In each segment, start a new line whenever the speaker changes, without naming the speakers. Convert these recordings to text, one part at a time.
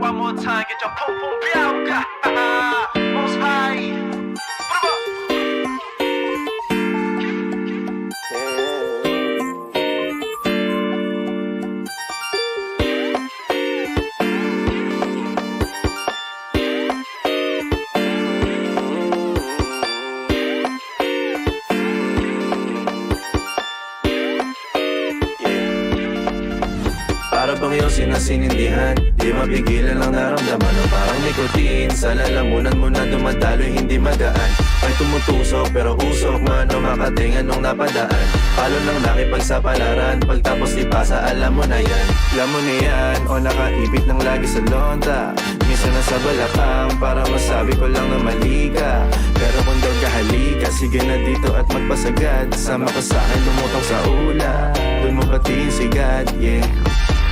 one more time, get your pum pum białka. Most high.
Para bang iyong sinasinindihan, di mapigilan ang naramdaman o parang nikotin. Sa lalamunan mo na dumadaloy hindi magaan. May tumutusok pero usok man o makatingan nung napadaan. Palo lang nakipagsapalaran, pagtapos ipasa alam mo na yan. Alam mo na yan o nakaipit lang lagi sa lonta. Minsan nasa balakang para masabi ko lang na mali ka. Pero kung daw kahalika, sige na dito at magpasagad. Sama ka sa akin lumutang sa ula, dun mo patiin sigad, yeah.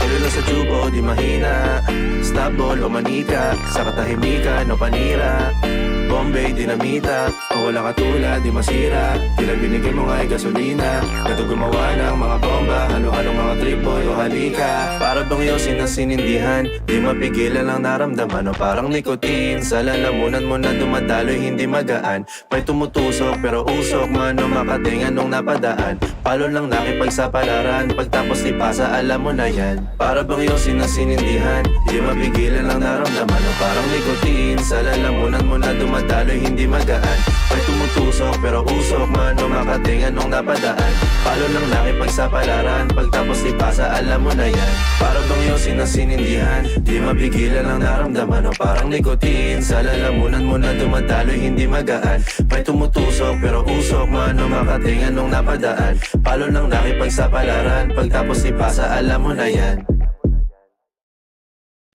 Tulilo sa tubo, di mahina. Snapball o manika, sa katahimikan o panira. Bombay, dinamita, o wala katulad, di masira. Tila binigay mo nga ay gasolina. Kato gumawa ng mga bomba, halo-halong mga tripoy o halika. Para bang iyong sinasinindihan, di mapigilan ang naramdaman o parang nikotin. Sa lalamunan mo na dumadaloy hindi magaan. May tumutusok pero usok man o makatingan nung napadaan. Palo lang nakipagsapalaran, pagtapos ipasa alam mo na yan. Para bang iyong sinasinindihan, di mapigilan ang naramdaman o parang nikotin. Sa lalamunan mo na dumadaloy hindi magaan. May tumutusok pero usok man o makatingan nung napadaan. Palo lang nakipagsapalaran, pagtapos ipasa alam mo na yan. Para bang iyong sinasinindihan, di mapigilan ang naramdaman o parang nikotin. Sa lalamunan mo na dumadaloy hindi magaan. May tumutusok pero usok man o makatingan nung napadaan. Palo lang nakipagsapalaran, pagtapos ipasa alam mo na yan.